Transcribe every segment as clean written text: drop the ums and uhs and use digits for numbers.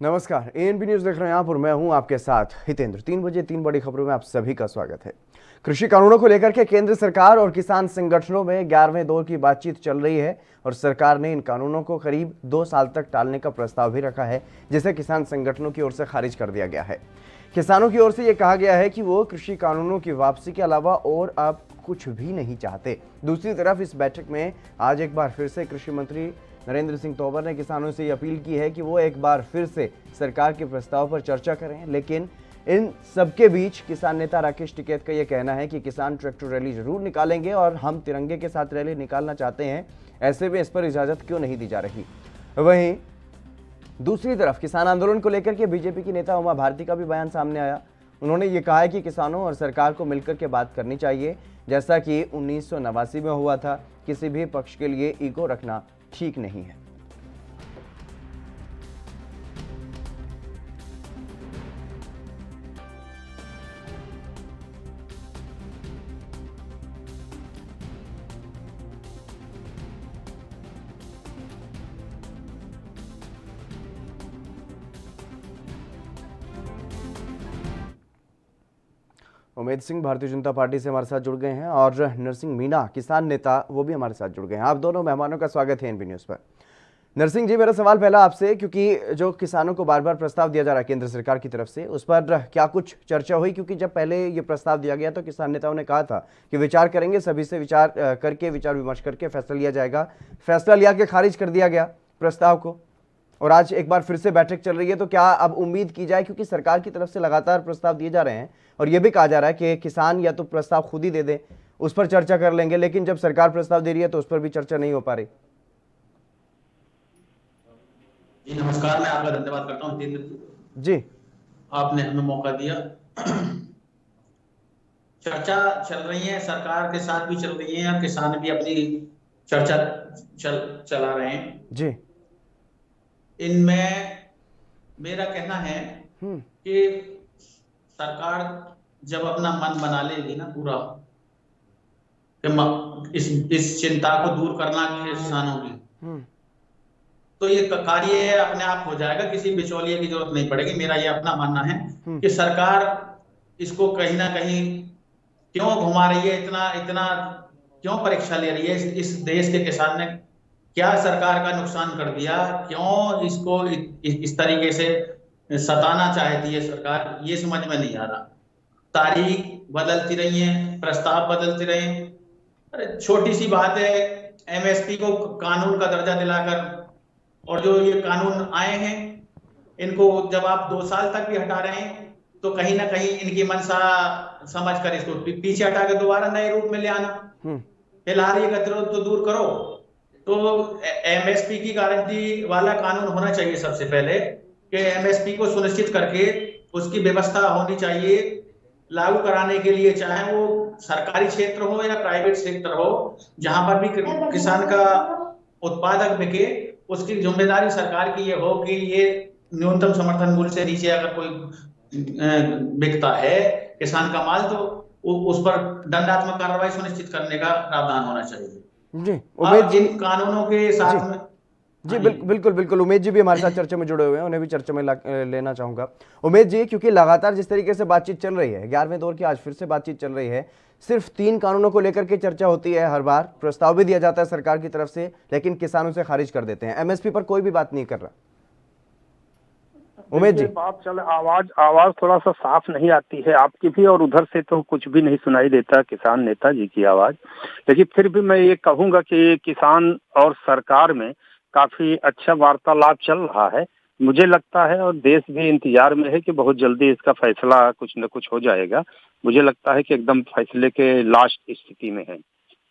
नमस्कार, ANB news देख रहे हैं आप और मैं हूं आपके साथ हितेंद्र। 3 बजे 3 बड़ी खबरों में आप सभी का स्वागत है। कृषि कानूनों को लेकर के केंद्र सरकार और किसान संगठनों में 11वें दौर की बातचीत चल रही है और सरकार ने इन कानूनों को करीब 2 साल तक टालने का प्रस्ताव भी रखा है, जिसे किसान संगठनों की ओर से खारिज कर दिया गया है। किसानों की ओर से यह कहा गया है कि वो कृषि कानूनों की वापसी के अलावा और अब कुछ भी नहीं चाहते। दूसरी तरफ इस बैठक में आज एक बार फिर से कृषि मंत्री नरेंद्र सिंह तोमर ने किसानों से अपील की है कि वो एक बार फिर से सरकार के प्रस्ताव पर चर्चा करें। लेकिन इन सबके बीच किसान नेता राकेश टिकैत का यह कहना है कि किसान ट्रैक्टर रैली जरूर निकालेंगे और हम तिरंगे के साथ रैली निकालना चाहते हैं, ऐसे में इस पर इजाजत क्यों नहीं दी जा रही। वहीं दूसरी तरफ किसान आंदोलन को लेकर के बीजेपी की नेता उमा भारती का भी बयान सामने आया। उन्होंने ये कहा है कि किसानों और सरकार को मिलकर के बात करनी चाहिए, जैसा कि 1989 में हुआ था। किसी भी पक्ष के लिए ईगो रखना ठीक नहीं है। उमेद सिंह भारतीय जनता पार्टी से हमारे साथ जुड़ गए हैं और नरसिंह मीणा किसान नेता वो भी हमारे साथ जुड़ गए हैं। आप दोनों मेहमानों का स्वागत है एएनबी न्यूज़ पर। नरसिंह जी, मेरा सवाल पहला आपसे, क्योंकि जो किसानों को बार बार प्रस्ताव दिया जा रहा है केंद्र सरकार की तरफ से, उस पर क्या कुछ चर्चा हुई? क्योंकि जब पहले ये प्रस्ताव दिया गया तो किसान नेताओं ने कहा था कि विचार करेंगे, सभी से विचार करके विचार विमर्श करके फैसला लिया जाएगा। फैसला लिया के खारिज कर दिया गया प्रस्ताव को और आज एक बार फिर से बैठक चल रही है। तो क्या अब उम्मीद की जाए, क्योंकि सरकार की तरफ से लगातार प्रस्ताव दिए जा रहे हैं और ये भी कहा जा रहा है कि किसान या तो प्रस्ताव खुद ही दे दे, उस पर चर्चा कर लेंगे, लेकिन जब सरकार प्रस्ताव दे रही है तो उस पर भी चर्चा नहीं हो पा रही। जी नमस्कार, मैं आपका धन्यवाद करता हूँ जी, आपने हमें मौका दिया। चर्चा चल रही है, सरकार के साथ भी चल रही है और किसान भी अपनी चर्चा चला रहे हैं। जी, इनमें मेरा कहना है कि सरकार जब अपना मन बना लेगी ना पूरा कि इस चिंता को दूर करना किसानों की, तो ये कार्य अपने आप हो जाएगा, किसी बिचौलिए की जरूरत नहीं पड़ेगी। मेरा ये अपना मानना है कि सरकार इसको कहीं ना कहीं क्यों घुमा रही है, इतना इतना क्यों परीक्षा ले रही है। इस देश के किसान ने क्या सरकार का नुकसान कर दिया, क्यों इसको इस तरीके से सताना चाहती है सरकार, ये समझ में नहीं आ रहा। तारीख बदलती रही है, प्रस्ताव बदलते रहे। अरे छोटी सी बात है, एमएसपी को कानून का दर्जा दिलाकर, और जो ये कानून आए हैं इनको जब आप 2 साल तक भी हटा रहे हैं तो कहीं ना कहीं इनकी मंशा समझ कर इसको पीछे हटा के दोबारा नए रूप में ले आना। फिलहाल ये गतिरोध तो दूर करो। तो एमएसपी की गारंटी वाला कानून होना चाहिए सबसे पहले, कि एमएसपी को सुनिश्चित करके उसकी व्यवस्था होनी चाहिए लागू कराने के लिए, चाहे वो सरकारी क्षेत्र हो या प्राइवेट क्षेत्र हो, जहां पर भी किसान का उत्पादक बिके उसकी जिम्मेदारी सरकार की ये हो कि ये न्यूनतम समर्थन मूल्य से नीचे अगर कोई बिकता है किसान का माल, तो उस पर दंडात्मक कार्रवाई सुनिश्चित करने का प्रावधान होना चाहिए। जी उमेद जी, इन कानूनों के साथ में जी बिल्कुल बिल्कुल, उमेद जी भी हमारे साथ चर्चा में जुड़े हुए हैं, उन्हें भी चर्चा में लेना चाहूंगा। उमेद जी, क्योंकि लगातार जिस तरीके से बातचीत चल रही है, 11वें दौर की आज फिर से बातचीत चल रही है, सिर्फ 3 कानूनों को लेकर के चर्चा होती है। हर बार प्रस्ताव भी दिया जाता है सरकार की तरफ से, लेकिन किसानों से खारिज कर देते हैं। एमएसपी पर कोई भी बात नहीं कर रहा। उमेद जी, बात चल, आवाज थोड़ा सा साफ नहीं आती है आपकी भी, और उधर से तो कुछ भी नहीं सुनाई देता किसान नेता जी की आवाज। लेकिन फिर भी मैं ये कहूंगा कि किसान और सरकार में काफी अच्छा वार्तालाप चल रहा है। मुझे लगता है और देश भी इंतजार में है कि बहुत जल्दी इसका फैसला कुछ न कुछ हो जाएगा। मुझे लगता है कि एकदम फैसले के लास्ट स्थिति में है।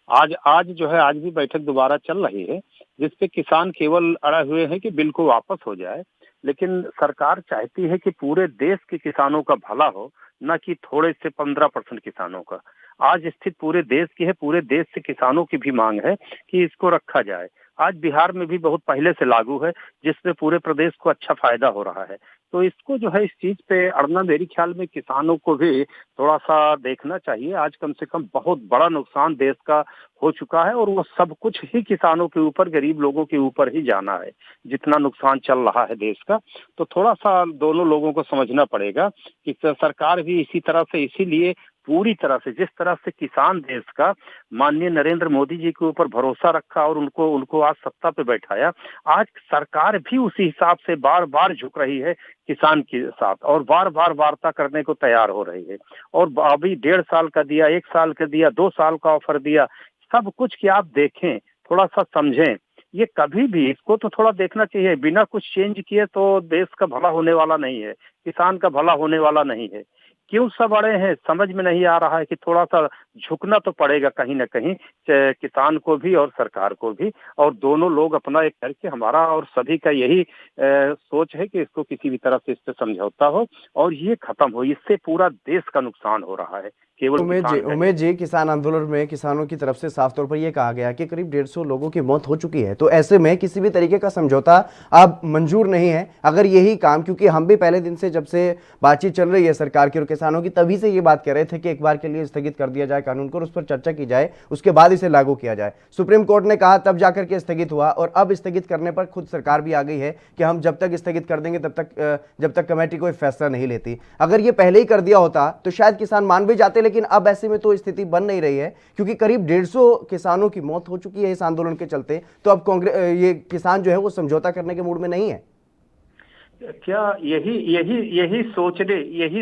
आज जो है, आज भी बैठक दोबारा चल रही है, जिसपे किसान केवल अड़े हुए हैं कि बिल को वापस हो जाए। लेकिन सरकार चाहती है कि पूरे देश के किसानों का भला हो, न कि थोड़े से 15% किसानों का। आज स्थिति पूरे देश की है, पूरे देश से किसानों की भी मांग है कि इसको रखा जाए। आज बिहार में भी बहुत पहले से लागू है, जिससे पूरे प्रदेश को अच्छा फायदा हो रहा है। तो इसको जो है इस चीज पे अड़ना मेरे ख्याल में किसानों को भी थोड़ा सा देखना चाहिए। आज कम से कम बहुत बड़ा नुकसान देश का हो चुका है और वो सब कुछ ही किसानों के ऊपर, गरीब लोगों के ऊपर ही जाना है, जितना नुकसान चल रहा है देश का। तो थोड़ा सा दोनों लोगों को समझना पड़ेगा कि सरकार भी इसी तरह से, इसीलिए पूरी तरह से जिस तरह से किसान देश का माननीय नरेंद्र मोदी जी के ऊपर भरोसा रखा और उनको आज सत्ता पे बैठाया, आज सरकार भी उसी हिसाब से बार बार झुक रही है किसान के साथ और बार बार वार्ता करने को तैयार हो रही है। और अभी 1.5 साल का दिया, 1 साल का दिया, 2 साल का ऑफर दिया, सब कुछ कि आप देखें, थोड़ा सा समझें। ये कभी भी इसको तो थोड़ा देखना चाहिए, बिना कुछ चेंज किए तो देश का भला होने वाला नहीं है, किसान का भला होने वाला नहीं है। क्यों सब अड़े हैं, समझ में नहीं आ रहा है कि थोड़ा सा झुकना तो पड़ेगा कहीं ना कहीं, किसान को भी और सरकार को भी, और दोनों लोग अपना एक करके, हमारा और सभी का यही सोच है कि इसको किसी भी तरह से इस पे समझौता हो और ये खत्म हो। इससे पूरा देश का नुकसान हो रहा है, केवल उमेश जी, किसान आंदोलन में किसानों की तरफ से साफ तौर पर यह कहा गया कि करीब 150 लोगों की मौत हो चुकी है, तो ऐसे में किसी भी तरीके का समझौता अब मंजूर नहीं है। अगर यही काम, क्योंकि हम भी पहले दिन से, जब से बातचीत चल रही है सरकार की और किसानों की, तभी से ये बात कर रहे थे कि एक बार के लिए स्थगित कर दिया जाए कानून को और उस पर चर्चा की जाए, उसके बाद इसे लागू किया जाए। सुप्रीम कोर्ट ने कहा, तब जाकर के स्थगित हुआ, और अब स्थगित करने पर खुद सरकार भी आ गई है कि हम जब तक स्थगित कर देंगे जब तक कमेटी कोई फैसला नहीं लेती। अगर ये पहले ही कर दिया होता तो शायद किसान मान भी जाते, लेकिन अब ऐसे में तो स्थिति बन नहीं रही है, क्योंकि करीब 150 किसानों की मौत हो चुकी है इस आंदोलन के चलते। तो अब कांग्रेस, ये किसान जो है वो समझौता करने के मूड में नहीं है। क्या यही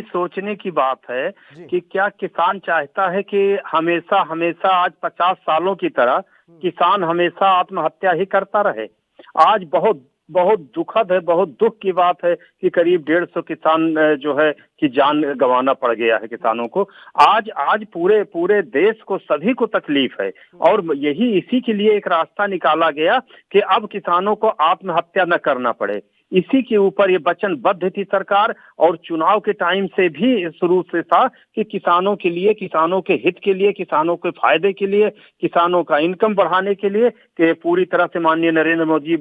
सोचने की बात है कि क्या किसान चाहता है कि हमेशा हमेशा आज 50 सालों की तरह किसान हमेशा आत्महत्या ही करता रहे? आज बहुत बहुत दुखद है, बहुत दुख की बात है कि करीब 150 किसान जो है कि जान गंवाना पड़ गया है किसानों को। आज पूरे पूरे देश को, सभी को तकलीफ है और इसी के लिए एक रास्ता निकाला गया कि अब किसानों को आत्महत्या न करना पड़े। इसी के ऊपर ये वचनबद्ध थी सरकार और चुनाव के टाइम से भी शुरू से था कि किसानों के लिए, किसानों के हित के लिए, किसानों के फायदे के लिए, किसानों का इनकम बढ़ाने के लिए कि पूरी तरह से माननीय नरेंद्र मोदी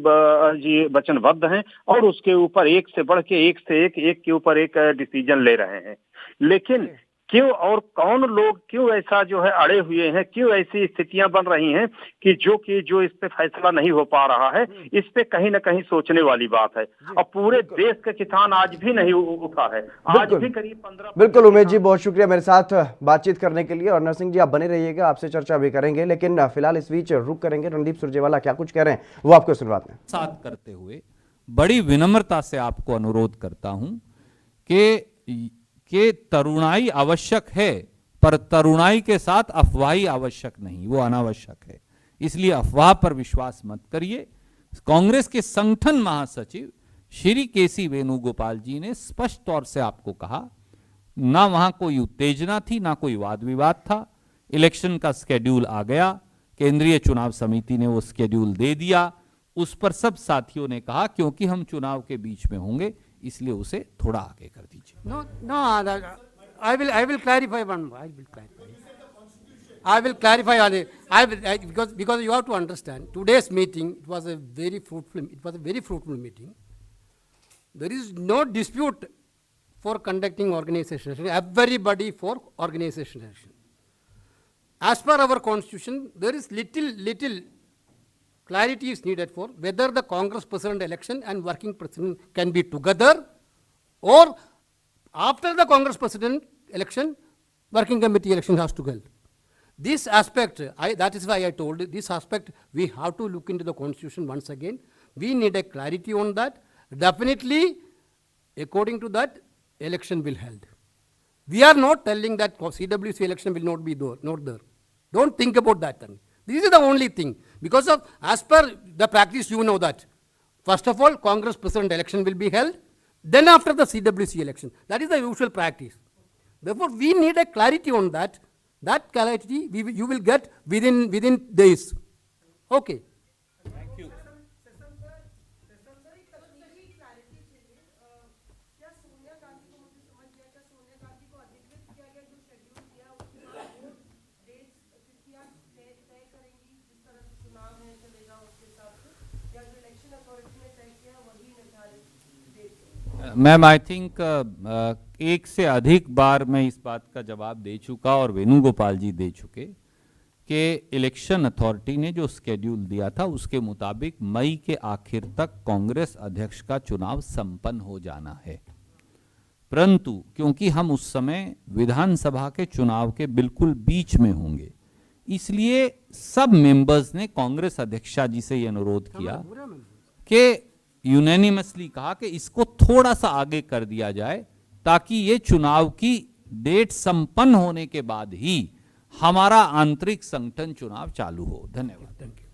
जी वचनबद्ध हैं और उसके ऊपर एक से बढ़ के एक के ऊपर एक डिसीजन ले रहे हैं। लेकिन क्यों और कौन लोग क्यों ऐसा जो है अड़े हुए हैं, क्यों ऐसी स्थितियां बन रही हैं कि जो इस पे फैसला नहीं हो पा रहा है? इस पे कहीं ना कहीं सोचने वाली बात है। और पूरे देश का किसान आज भी नहीं उठा है, आज भी करीब 15। बिल्कुल उमेश जी, बहुत शुक्रिया मेरे साथ बातचीत करने के लिए। और नरसिंह जी, आप बने रहिएगा, आपसे चर्चा भी करेंगे, लेकिन फिलहाल इस बीच रुक करेंगे। रणदीप सुरजेवाला क्या कुछ कह रहे हैं वो आपको सुनवाते हैं। साथ करते हुए बड़ी विनम्रता से आपको अनुरोध करता हूं कि तरुणाई आवश्यक है, पर तरुणाई के साथ अफवाही आवश्यक नहीं, वो अनावश्यक है। इसलिए अफवाह पर विश्वास मत करिए। कांग्रेस के संगठन महासचिव श्री केसी वेणुगोपाल जी ने स्पष्ट तौर से आपको कहा, ना वहां कोई उत्तेजना थी, ना कोई वाद विवाद था। इलेक्शन का स्केड्यूल आ गया, केंद्रीय चुनाव समिति ने वो स्केड्यूल दे दिया। उस पर सब साथियों ने कहा क्योंकि हम चुनाव के बीच में होंगे, इसलिए उसे थोड़ा आगे कर दीजिए। No, I will clarify one. I will clarify on it. Because you have to understand, today's meeting, it was a very fruitful meeting. There is no dispute for conducting organization action. Everybody for organization action. As per our constitution, there is little clarity is needed for whether the Congress president election and working president can be together, or after the Congress president election, working committee election has to go. This aspect, that is why I told this aspect, we have to look into the constitution once again. We need a clarity on that. Definitely, according to that, election will held. We are not telling that CWC election will not be there. Don't think about that. This is the only thing. Because of, as per the practice, you know that. First of all, Congress president election will be held. Then after the CWC election. That is the usual practice. Therefore, we need a clarity on that. That clarity you will get within days. Okay. Thank you. Ma'am I think एक से अधिक बार मैं इस बात का जवाब दे चुका और वेणुगोपाल जी दे चुके कि इलेक्शन अथॉरिटी ने जो स्केड्यूल दिया था उसके मुताबिक मई के आखिर तक कांग्रेस अध्यक्ष का चुनाव संपन्न हो जाना है, परंतु क्योंकि हम उस समय विधानसभा के चुनाव के बिल्कुल बीच में होंगे, इसलिए सब मेंबर्स ने कांग्रेस अध्यक्षा जी से यह अनुरोध किया कि यूनानिमसली कहा कि इसको थोड़ा सा आगे कर दिया जाए ताकि ये चुनाव की डेट संपन्न होने के बाद ही हमारा आंतरिक संगठन चुनाव चालू हो। धन्यवाद। Thank you.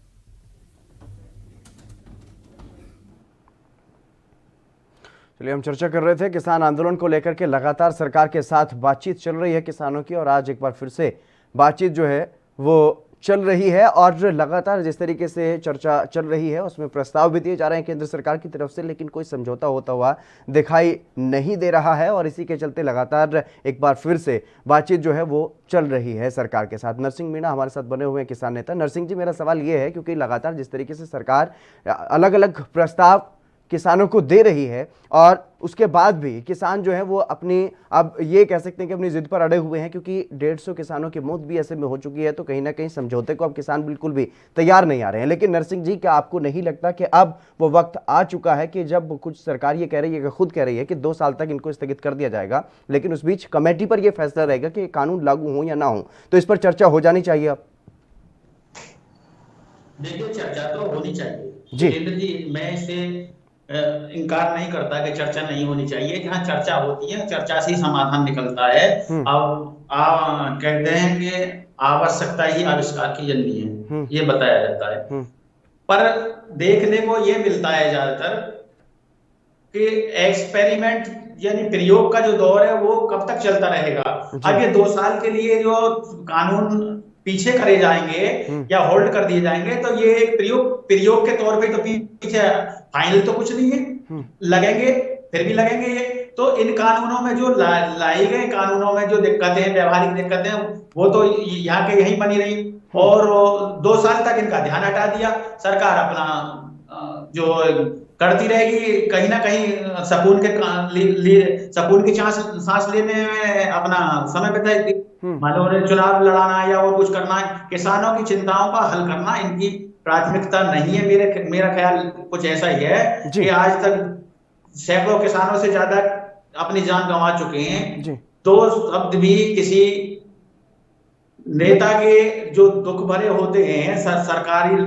चलिए, हम चर्चा कर रहे थे किसान आंदोलन को लेकर के लगातार सरकार के साथ बातचीत चल रही है किसानों की, और आज एक बार फिर से बातचीत जो है वो चल रही है और लगातार जिस तरीके से चर्चा चल रही है उसमें प्रस्ताव भी दिए जा रहे हैं केंद्र सरकार की तरफ से, लेकिन कोई समझौता होता हुआ दिखाई नहीं दे रहा है और इसी के चलते लगातार एक बार फिर से बातचीत जो है वो चल रही है सरकार के साथ। नरसिंह मीणा हमारे साथ बने हुए हैं किसान नेता। नरसिंह जी, मेरा सवाल ये है क्योंकि लगातार जिस तरीके से सरकार अलग अलग प्रस्ताव किसानों को दे रही है और उसके बाद भी किसान जो है वो अपनी, अब ये कह सकते हैं कि अपनी जिद पर अड़े हुए हैं, क्योंकि 150 किसानों की मौत भी ऐसे में हो चुकी है, तो कहीं ना कहीं समझौते को अब किसान बिल्कुल भी तैयार नहीं आ रहे हैं। लेकिन नरसिंह जी, क्या आपको नहीं लगता कि अब वो वक्त आ चुका है कि जब कुछ सरकार ये कह रही है कि खुद कह रही है कि 2 साल तक इनको स्थगित कर दिया जाएगा, लेकिन उस बीच कमेटी पर यह फैसला रहेगा कि कानून लागू हो या ना हो, तो इस पर चर्चा हो जानी चाहिए। अब देखिए, चर्चा तो होनी चाहिए जी। केंद्र जी, मैं इसे इनकार नहीं करता कि चर्चा नहीं होनी चाहिए। जहाँ चर्चा होती है, चर्चा से ही समाधान निकलता है। अब कहते हैं कि आवश्यकता ही आविष्कार की जननी है, ये बताया जाता है। पर देखने को ये मिलता है ज्यादातर कि एक्सपेरिमेंट यानी प्रयोग का जो दौर है वो कब तक चलता रहेगा। अब ये 2 साल के लिए जो कानून पीछे करे जाएंगे या होल्ड कर दिए जाएंगे, तो ये एक प्रयोग के तौर पे तो पीछे फाइनल तो कुछ नहीं है, लगेंगे, फिर भी लगेंगे ये। तो इन कानूनों में जो लाई गए कानूनों में जो दिक्कतें, व्यवहारिक दिक्कतें, वो तो यहाँ के यहीं बनी रही और 2 साल तक इनका ध्यान हटा दिया। सरकार अपना जो करती रहेगी, कहीं ना कहीं सकून की सांस लेने में अपना समय बिताएगी। मान लो चुनाव लड़ाना या और कुछ करना, किसानों की चिंताओं का हल करना इनकी प्राथमिकता नहीं है। मेरा ख्याल कुछ ऐसा ही है कि आज तक सैकड़ों किसानों से ज्यादा अपनी जान गंवा चुके हैं। 2 शब्द भी किसी नेता के जो दुख भरे होते हैं, सरकारी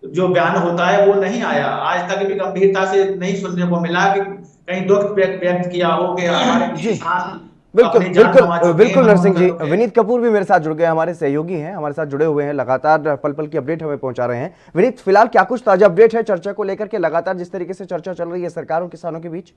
जो बयान होता है वो नहीं आया आज तक भी, गंभीरता से नहीं सुनने को मिला कि कहीं दुख व्यक्त किया हो कि हमारे किसान। बिल्कुल बिल्कुल बिल्कुल नरसिंह जी, विनीत कपूर भी मेरे साथ जुड़ गए, हमारे सहयोगी हैं, हमारे साथ जुड़े हुए हैं, लगातार पल पल की अपडेट हमें पहुंचा रहे हैं। विनीत, फिलहाल क्या कुछ ताजा अपडेट है चर्चा को लेकर के, लगातार जिस तरीके से चर्चा चल रही है सरकार और किसानों के बीच?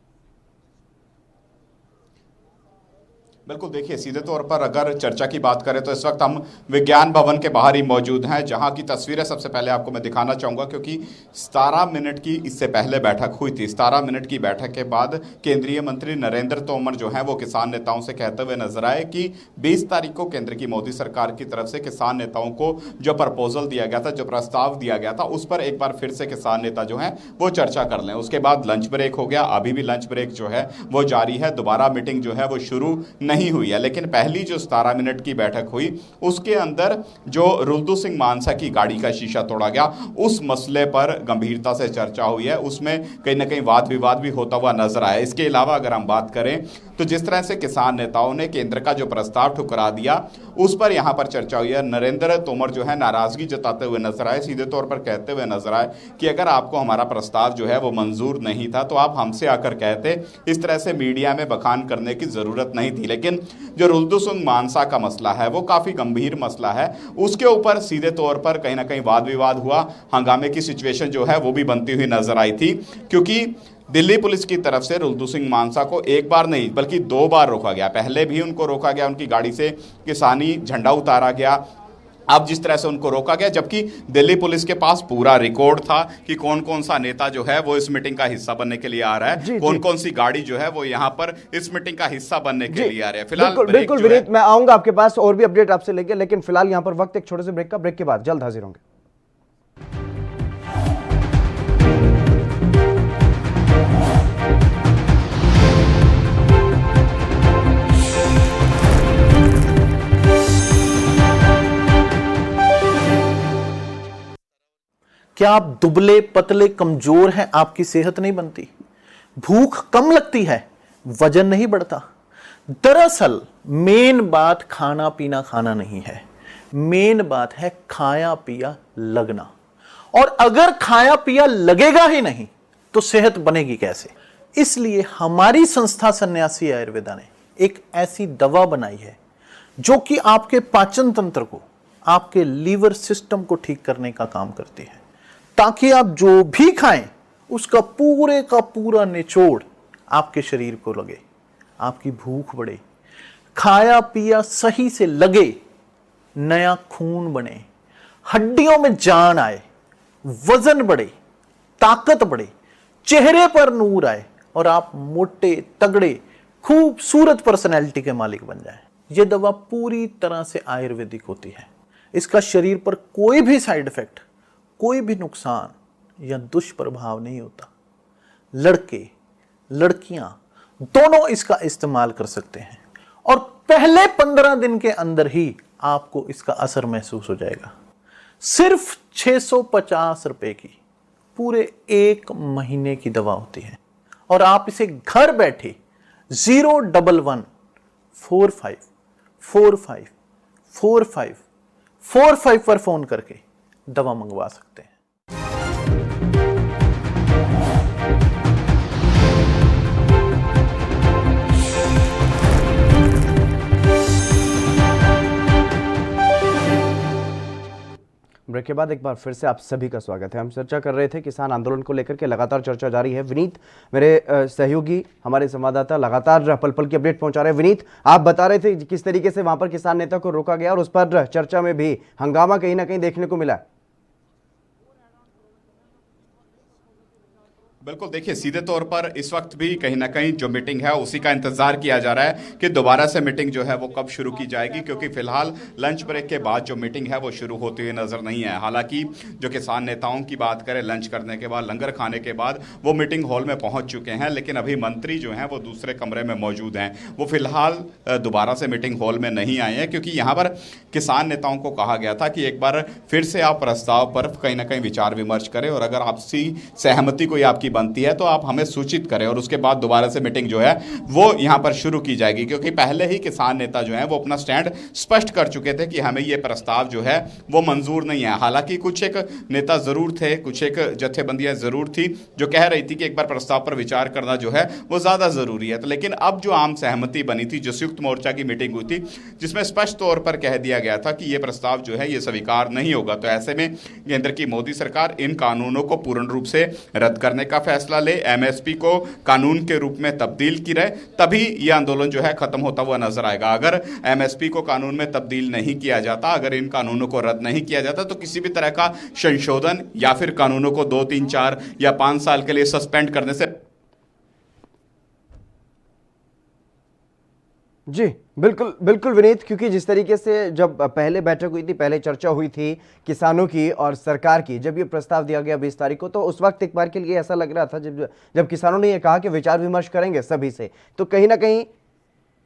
बिल्कुल, देखिए, सीधे तौर पर अगर चर्चा की बात करें तो इस वक्त हम विज्ञान भवन के बाहर ही मौजूद हैं, जहां की तस्वीरें सबसे पहले आपको मैं दिखाना चाहूँगा, क्योंकि 17 मिनट की इससे पहले बैठक हुई थी। 17 मिनट की बैठक के बाद केंद्रीय मंत्री नरेंद्र तोमर जो हैं वो किसान नेताओं से कहते हुए नजर आए कि 20 तारीख को केंद्र की मोदी सरकार की तरफ से किसान नेताओं को जो प्रपोजल दिया गया था, जो प्रस्ताव दिया गया था, उस पर एक बार फिर से किसान नेता जो हैं वो चर्चा कर लें। उसके बाद लंच ब्रेक हो गया, अभी भी लंच ब्रेक जो है वो जारी है, दोबारा मीटिंग जो है वो शुरू नहीं हुई है। लेकिन पहली जो 17 मिनट की बैठक हुई उसके अंदर जो रुल्दू सिंह मानसा की गाड़ी का शीशा तोड़ा गया, उस मसले पर गंभीरता से चर्चा हुई है। उसमें कहीं ना कहीं वाद विवाद भी होता हुआ नजर आया। इसके अलावा अगर हम बात करें तो जिस तरह से किसान नेताओं ने केंद्र का जो प्रस्ताव ठुकरा दिया उस पर यहां पर चर्चा हुई है। नरेंद्र तोमर जो है नाराजगी जताते हुए नजर आए, सीधे तौर पर कहते हुए नजर आए कि अगर आपको हमारा प्रस्ताव जो है वो मंजूर नहीं था तो आप हमसे आकर कहते, इस तरह से मीडिया में बखान करने की जरूरत नहीं थी। लेकिन जो रुल्दू सिंह मानसा का मसला है वो काफी गंभीर मसला है, उसके ऊपर सीधे तौर पर कहीं ना कहीं वाद विवाद हुआ, हंगामे की सिचुएशन जो है वो भी बनती हुई नजर आई थी, क्योंकि दिल्ली पुलिस की तरफ से रुल्दू सिंह मानसा को एक बार नहीं बल्कि 2 बार रोका गया। पहले भी उनको रोका गया, उनकी गाड़ी से किसानी झंडा उतारा गया, अब जिस तरह से उनको रोका गया, जबकि दिल्ली पुलिस के पास पूरा रिकॉर्ड था कि कौन कौन सा नेता जो है वो इस मीटिंग का हिस्सा बनने के लिए आ रहा है, कौन कौन सी गाड़ी जो है वो यहाँ पर इस मीटिंग का हिस्सा बनने के लिए आ रहा है। फिलहाल बिल्कुल विनीत, मैं आऊंगा आपके पास और भी अपडेट आपसे लेके, लेकिन फिलहाल यहाँ पर वक्त एक छोटे से ब्रेक का, ब्रेक के बाद जल्द हाजिर होंगे। क्या आप दुबले पतले कमजोर हैं, आपकी सेहत नहीं बनती? भूख कम लगती है, वजन नहीं बढ़ता? दरअसल मेन बात खाना पीना खाना नहीं है, मेन बात है खाया पिया लगना। और अगर खाया पिया लगेगा ही नहीं तो सेहत बनेगी कैसे? इसलिए हमारी संस्था सन्यासी आयुर्वेदा ने एक ऐसी दवा बनाई है जो कि आपके पाचन तंत्र को, आपके लीवर सिस्टम को ठीक करने का काम करती है, ताकि आप जो भी खाएं उसका पूरे का पूरा निचोड़ आपके शरीर को लगे, आपकी भूख बढ़े, खाया पिया सही से लगे, नया खून बने, हड्डियों में जान आए, वजन बढ़े, ताकत बढ़े, चेहरे पर नूर आए और आप मोटे तगड़े खूबसूरत पर्सनैलिटी के मालिक बन जाएं। यह दवा पूरी तरह से आयुर्वेदिक होती है। इसका शरीर पर कोई भी साइड इफेक्ट, कोई भी नुकसान या दुष्प्रभाव नहीं होता। लड़के लड़कियां दोनों इसका इस्तेमाल कर सकते हैं और पहले 15 दिन के अंदर ही आपको इसका असर महसूस हो जाएगा। सिर्फ 650 रुपए की पूरे 1 महीने की दवा होती है और आप इसे घर बैठे 01145454545 पर फोन करके दवा मंगवा सकते हैं। ब्रेक के बाद एक बार फिर से आप सभी का स्वागत है। हम चर्चा कर रहे थे किसान आंदोलन को लेकर के, लगातार चर्चा जारी है। विनीत, मेरे सहयोगी हमारे संवाददाता लगातार पल पल की अपडेट पहुंचा रहे हैं। विनीत, आप बता रहे थे किस तरीके से वहां पर किसान नेता को रोका गया और उस पर चर्चा में भी हंगामा कहीं ना कहीं देखने को मिला। बिल्कुल, देखिए सीधे तौर पर इस वक्त भी कहीं ना कहीं जो मीटिंग है उसी का इंतजार किया जा रहा है कि दोबारा से मीटिंग जो है वो कब शुरू की जाएगी, क्योंकि फिलहाल लंच ब्रेक के बाद जो मीटिंग है वो शुरू होती हुई नजर नहीं है। हालांकि जो किसान नेताओं की बात करें, लंच करने के बाद, लंगर खाने के बाद वो मीटिंग हॉल में पहुंच चुके हैं, लेकिन अभी मंत्री जो हैं वो दूसरे कमरे में मौजूद हैं। वो फिलहाल दोबारा से मीटिंग हॉल में नहीं आए हैं, क्योंकि यहाँ पर किसान नेताओं को कहा गया था कि एक बार फिर से आप प्रस्ताव पर कहीं ना कहीं विचार विमर्श करें और अगर आपसी सहमति कोई आपकी बनती है तो आप हमें सूचित करें और उसके बाद दोबारा से मीटिंग जो है वो यहां पर शुरू की जाएगी। क्योंकि पहले ही किसान नेता जो हैं वो अपना स्टैंड स्पष्ट कर चुके थे कि हमें ये प्रस्ताव जो है वो मंजूर नहीं है। हालांकि कुछ एक नेता जरूर थे, कुछ एक जत्थेबंदियां जरूर थी जो कह रही थी कि एक बार प्रस्ताव पर विचार करना जो है वो ज्यादा जरूरी है। तो लेकिन अब जो आम सहमति बनी थी, जो संयुक्त मोर्चा की मीटिंग हुई थी, जिसमें स्पष्ट तौर पर कह दिया गया था कि यह प्रस्ताव जो है ये स्वीकार नहीं होगा। तो ऐसे में केंद्र की मोदी सरकार इन कानूनों को पूर्ण रूप से रद्द करने का फैसला ले, एमएसपी को कानून के रूप में तब्दील की रहे, तभी यह आंदोलन जो है खत्म होता हुआ नजर आएगा। अगर एमएसपी को कानून में तब्दील नहीं किया जाता, अगर इन कानूनों को रद्द नहीं किया जाता, तो किसी भी तरह का संशोधन या फिर कानूनों को 2, 3, 4 या 5 साल के लिए सस्पेंड करने से जी बिल्कुल बिल्कुल विनीत, क्योंकि जिस तरीके से जब पहले बैठक हुई थी, पहले चर्चा हुई थी किसानों की और सरकार की, जब ये प्रस्ताव दिया गया 20 तारीख को, तो उस वक्त एक बार के लिए ऐसा लग रहा था जब किसानों ने ये कहा कि विचार विमर्श करेंगे सभी से, तो कहीं ना कहीं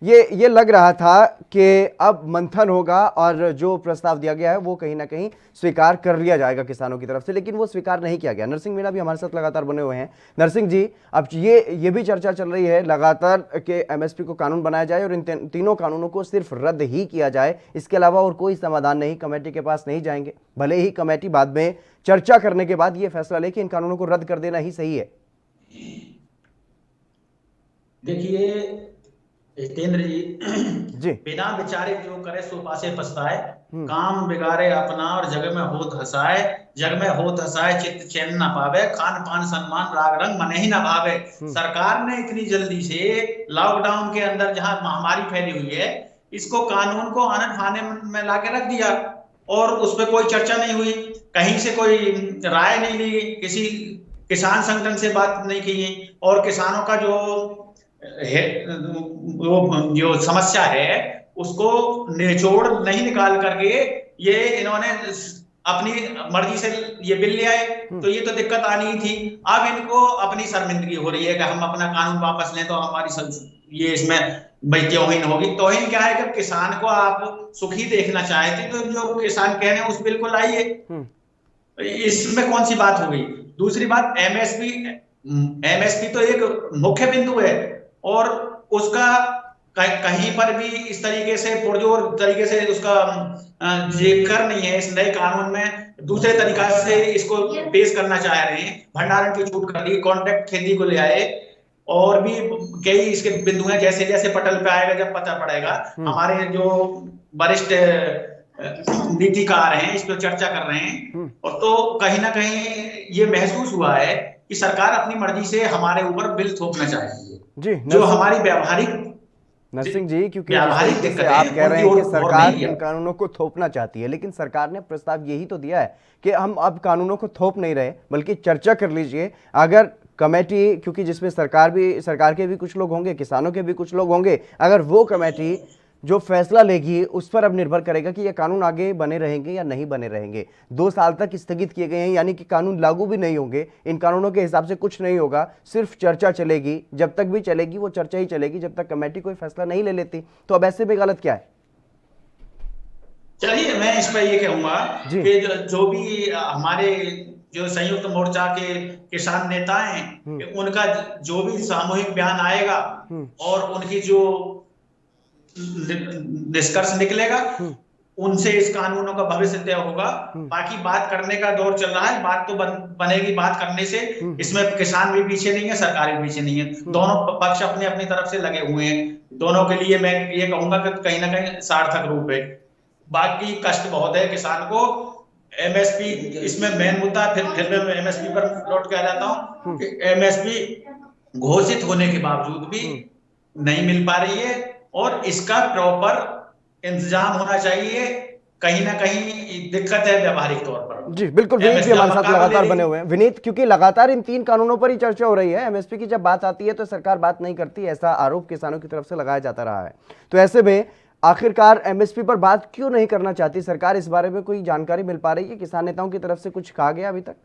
ये लग रहा था कि अब मंथन होगा और जो प्रस्ताव दिया गया है वो कहीं ना कहीं स्वीकार कर लिया जाएगा किसानों की तरफ से, लेकिन वो स्वीकार नहीं किया गया। नरसिंह मीणा भी हमारे साथ लगातार बने हुए हैं। नरसिंह जी, अब ये भी चर्चा चल रही है लगातार कि एमएसपी को कानून बनाया जाए और इन तीनों कानूनों को सिर्फ रद्द ही किया जाए, इसके अलावा और कोई समाधान नहीं, कमेटी के पास नहीं जाएंगे, भले ही कमेटी बाद में चर्चा करने के बाद ये फैसला ले कि इन कानूनों को रद्द कर देना ही सही है। देखिए जितेंद्र जी, बिना विचारे जो करे सो पासे पछताए, काम बिगाड़े अपना और जग में होत हंसाए, जग में होत हंसाए चित्त चैन न पावे, खान पान सम्मान राग रंग मन ही न भावे। सरकार ने इतनी जल्दी से लॉकडाउन के अंदर जहां महामारी फैली हुई है, इसको कानून को आनन फाने में लाके रख दिया और उस पर कोई चर्चा नहीं हुई, कहीं से कोई राय नहीं ली, किसी किसान संगठन से बात नहीं की और किसानों का जो समस्या है उसको निचोड़ नहीं निकाल करके ये इन्होंने अपनी मर्जी से ये बिल ले आए, तो ये तो दिक्कत आनी ही थी। अब इनको अपनी शर्मिंदगी हो रही है कि हम अपना कानून वापस लें तो हमारी ये इसमें भाई तौहीन होगी। तौहीन क्या है कि किसान को आप सुखी देखना चाहते तो जो किसान कह रहे हैं उस बिल को लाइए, इसमें कौन सी बात हो गई। दूसरी बात, एमएसपी तो एक मुख्य बिंदु है, और उसका कहीं पर भी इस तरीके से पुरजोर तरीके से उसका जिक्र नहीं है इस नए कानून में। दूसरे तरीका से इसको पेश करना चाह रहे हैं, भंडारण की छूट कर दी, कॉन्ट्रैक्ट खेती को ले आए, और भी कई इसके बिंदु हैं। जैसे जैसे पटल पे आएगा, जब पता पड़ेगा, हमारे जो वरिष्ठ नीतिकार हैं इस पर चर्चा कर रहे हैं। और तो कहीं ना कहीं ये महसूस हुआ है कि सरकार अपनी मर्जी से हमारे ऊपर बिल थोपना चाहती है, जी जो हमारी व्यावहारिक नरसिंह जी, क्योंकि व्यावहारिक जिस तरीके से दिक्कतें आप कह रहे हैं कि उनकी ओर सरकार नहीं है। इन कानूनों को थोपना चाहती है, लेकिन सरकार ने प्रस्ताव यही तो दिया है कि हम अब कानूनों को थोप नहीं रहे, बल्कि चर्चा कर लीजिए। अगर कमेटी, क्योंकि जिसमें सरकार के भी कुछ लोग होंगे, किसानों के भी कुछ लोग होंगे, अगर वो कमेटी जो फैसला लेगी उस पर अब निर्भर करेगा कि ये कानून आगे बने रहेंगे या नहीं बने रहेंगे। 2 साल तक स्थगित किए गए हैं, यानी कि कानून लागू भी नहीं होंगे। इन कानूनों के हिसाब से कुछ नहीं होगा, सिर्फ चर्चा चलेगी। जब तक भी चलेगी वो चर्चा ही चलेगी, जब तक कमेटी कोई फैसला नहीं ले लेती। तो अब ऐसे में गलत क्या है? चलिए, मैं इस पर ये कहूंगा कि जो भी हमारे जो संयुक्त मोर्चा के किसान नेता हैं, उनका जो भी सामूहिक बयान आएगा और उनकी जो निष्कर्ष निकलेगा, उनसे इस कानूनों का भविष्य तय होगा। बाकी बात करने का दौर चल रहा है, बात तो बनेगी बात करने से। इसमें किसान भी पीछे नहीं है, सरकार भी पीछे नहीं है, दोनों पक्ष अपने अपनी तरफ से लगे हुए हैं। दोनों के लिए मैं ये कहूंगा कि कहीं ना कहीं सार्थक रूप है। बाकी कष्ट बहुत है किसान को। एमएसपी इसमें मेन मुद्दा है। फिर मैं एमएसपी पर लौट के आ जाता हूँ कि एमएसपी घोषित होने के बावजूद भी नहीं मिल पा रही है, और इसका प्रॉपर इंतजाम होना चाहिए। कहीं ना कहीं दिक्कत है व्यवहारिक तौर पर। जी बिल्कुल, विनीत भी हमारे साथ लगातार बने हुए हैं। विनीत, क्योंकि लगातार इन 3 कानूनों पर ही चर्चा हो रही है, एमएसपी की जब बात आती है तो सरकार बात नहीं करती, ऐसा आरोप किसानों की तरफ से लगाया जाता रहा है। तो ऐसे में आखिरकार एमएसपी पर बात क्यों नहीं करना चाहती सरकार? इस बारे में कोई जानकारी मिल पा रही है? किसान नेताओं की तरफ से कुछ कहा गया अभी तक?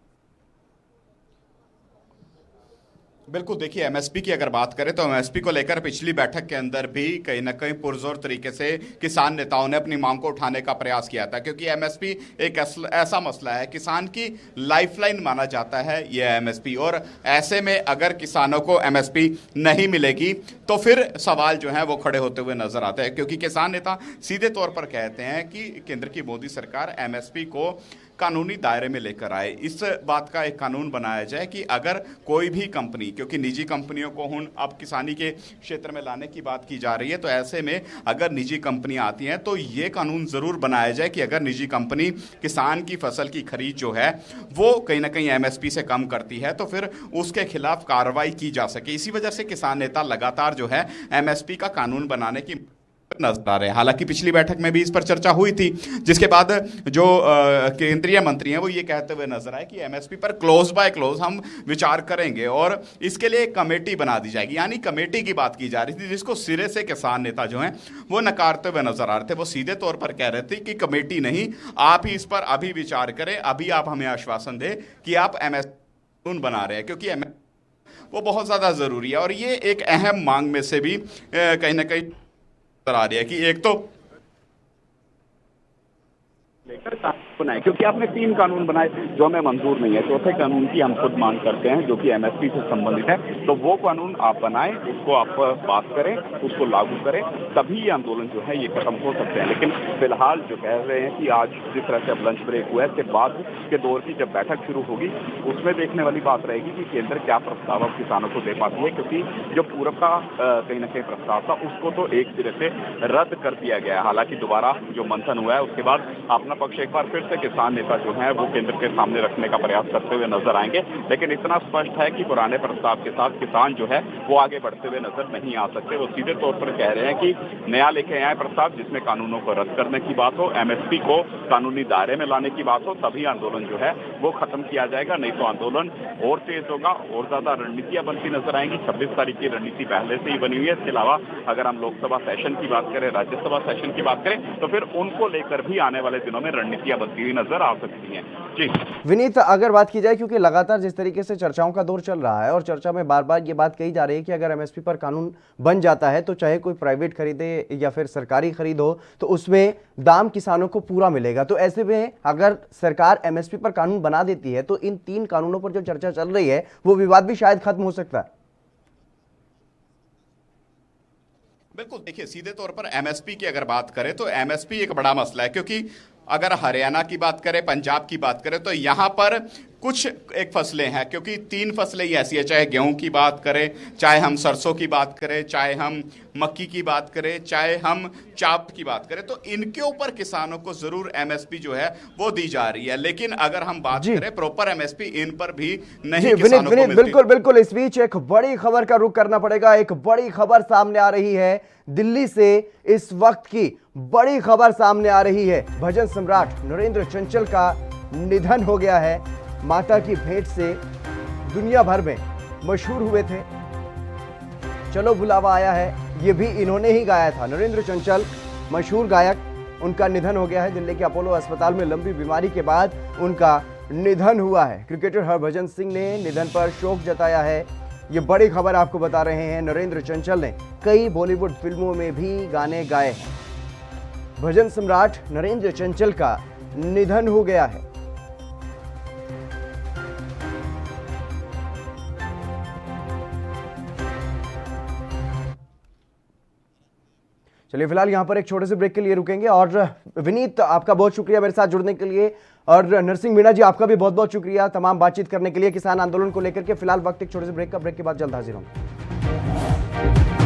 बिल्कुल, देखिए एमएसपी की अगर बात करें तो एमएसपी को लेकर पिछली बैठक के अंदर भी कहीं ना कहीं पुरजोर तरीके से किसान नेताओं ने अपनी मांग को उठाने का प्रयास किया था, क्योंकि एमएसपी एक ऐसा मसला है, किसान की लाइफलाइन माना जाता है यह एमएसपी। और ऐसे में अगर किसानों को एमएसपी नहीं मिलेगी तो फिर सवाल जो है वो खड़े होते हुए नजर आते हैं, क्योंकि किसान नेता सीधे तौर पर कहते हैं कि केंद्र की मोदी सरकार एमएसपी को कानूनी दायरे में लेकर आए। इस बात का एक कानून बनाया जाए कि अगर कोई भी कंपनी, क्योंकि निजी कंपनियों को अब किसानी के क्षेत्र में लाने की बात की जा रही है, तो ऐसे में अगर निजी कंपनियां आती हैं तो ये कानून जरूर बनाया जाए कि अगर निजी कंपनी किसान की फसल की खरीद जो है वो कहीं ना कहीं एमएसपी से कम करती है तो फिर उसके खिलाफ कार्रवाई की जा सके। इसी वजह से किसान नेता लगातार जो है एमएसपी का कानून बनाने की नजर आ रहे हैं। हालांकि पिछली बैठक में भी इस पर चर्चा हुई थी, जिसके बाद जो केंद्रीय मंत्री हैं वो ये कहते हुए नजर आए कि एमएसपी पर क्लोज बाय क्लोज हम विचार करेंगे और इसके लिए एक कमेटी बना दी जाएगी। यानी कमेटी की बात की जा रही थी, जिसको सिरे से किसान नेता जो हैं वो नकारते हुए नजर आ रहे थे। वो सीधे तौर पर कह रहे थे कि कमेटी नहीं, आप ही इस पर अभी विचार करें, अभी आप हमें आश्वासन दें कि आप एमएसपी बना रहे हैं, क्योंकि वो बहुत ज्यादा जरूरी है। और ये एक अहम मांग में से भी कहीं ना कहीं आ रही है कि एक तो लेकर कानून बनाए, क्योंकि आपने 3 कानून बनाए जो हमें मंजूर नहीं है। चौथे कानून की हम खुद मांग करते हैं जो कि एमएसपी से संबंधित है। तो वो कानून आप बनाएं, उसको आप पास करें, उसको लागू करें, तभी ये आंदोलन जो है ये खत्म हो सकते हैं। लेकिन फिलहाल जो कह रहे हैं कि आज जिस तरह से अब लंच ब्रेक हुआ है, इसके बाद के दौर की जब बैठक शुरू होगी उसमें देखने वाली बात रहेगी कि केंद्र क्या प्रस्ताव अब किसानों को दे पाती है, क्योंकि जो पूर्व का कहीं ना कहीं प्रस्ताव था उसको तो एक सिरे से रद्द कर दिया गया है। हालांकि दोबारा जो मंथन हुआ है उसके बाद अपना पक्ष एक बार फिर से किसान नेता जो है वो केंद्र के सामने रखने का प्रयास करते हुए नजर आएंगे। लेकिन इतना स्पष्ट है कि पुराने प्रस्ताव के साथ किसान जो है वो आगे बढ़ते हुए नजर नहीं आ सकते। वो सीधे तौर पर कह रहे हैं कि नया लेके आए प्रस्ताव जिसमें कानूनों को रद्द करने की बात हो, एमएसपी को कानूनी दायरे में लाने की बात हो, तभी आंदोलन जो है वो खत्म किया जाएगा। नहीं तो आंदोलन और तेज होगा और ज्यादा रणनीतियां बनती नजर आएंगी। 26 तारीख की रणनीति पहले से ही बनी हुई है। इसके अलावा अगर हम लोकसभा सेशन की बात करें, राज्यसभा सेशन की बात करें, तो फिर उनको लेकर भी आने वाले दिनों में रणनीतियां बनती हुई नजर आ सकती हैं। जी विनीत, अगर बात की जाए, क्योंकि लगातार जिस तरीके से चर्चाओं का दौर चल रहा है और चर्चा में बार बार ये बात कही जा रही है कि अगर एमएसपी पर कानून बन जाता है तो चाहे कोई प्राइवेट खरीदे या फिर सरकारी खरीद हो तो उसमें दाम किसानों को पूरा मिलेगा। तो ऐसे में अगर सरकार एमएसपी पर कानून बना देती है तो इन 3 कानूनों पर जो चर्चा चल रही है वो विवाद भी शायद खत्म हो सकता है। बिल्कुल, देखिए सीधे तौर पर एमएसपी की अगर बात करें तो एमएसपी एक बड़ा मसला है, क्योंकि अगर हरियाणा की बात करें, पंजाब की बात करें, तो यहाँ पर कुछ एक फसलें हैं, क्योंकि 3 फसलें ही ऐसी है, चाहे गेहूं की बात करें, चाहे हम सरसों की बात करें, चाहे हम मक्की की बात करें, चाहे हम चाप की बात करें, तो इनके ऊपर किसानों को जरूर एमएसपी जो है वो दी जा रही है। लेकिन अगर हम बात करें प्रॉपर एमएसपी, इन पर भी नहीं किसानों को मिलती। बिल्कुल बिल्कुल, इस बीच एक बड़ी खबर का रुख करना पड़ेगा। एक बड़ी खबर सामने आ रही है दिल्ली से, इस वक्त की बड़ी खबर सामने आ रही है। भजन सम्राट नरेंद्र चंचल का निधन हो गया है। माता की भेंट से दुनिया भर में मशहूर हुए थे। चलो बुलावा आया है, ये भी इन्होंने ही गाया था। नरेंद्र चंचल मशहूर गायक, उनका निधन हो गया है। दिल्ली के अपोलो अस्पताल में लंबी बीमारी के बाद उनका निधन हुआ है। क्रिकेटर हरभजन सिंह ने निधन पर शोक जताया है। ये बड़ी खबर आपको बता रहे हैं। नरेंद्र चंचल ने कई बॉलीवुड फिल्मों में भी गाने गाए हैं। भजन सम्राट नरेंद्र चंचल का निधन हो गया है। चलिए फिलहाल यहां पर एक छोटे से ब्रेक के लिए रुकेंगे। और विनीत, आपका बहुत शुक्रिया मेरे साथ जुड़ने के लिए, और नरसिंह मीणा जी आपका भी बहुत बहुत शुक्रिया तमाम बातचीत करने के लिए किसान आंदोलन को लेकर के। फिलहाल वक्त एक छोटे से ब्रेक का, ब्रेक के बाद जल्द हाजिर होंगे।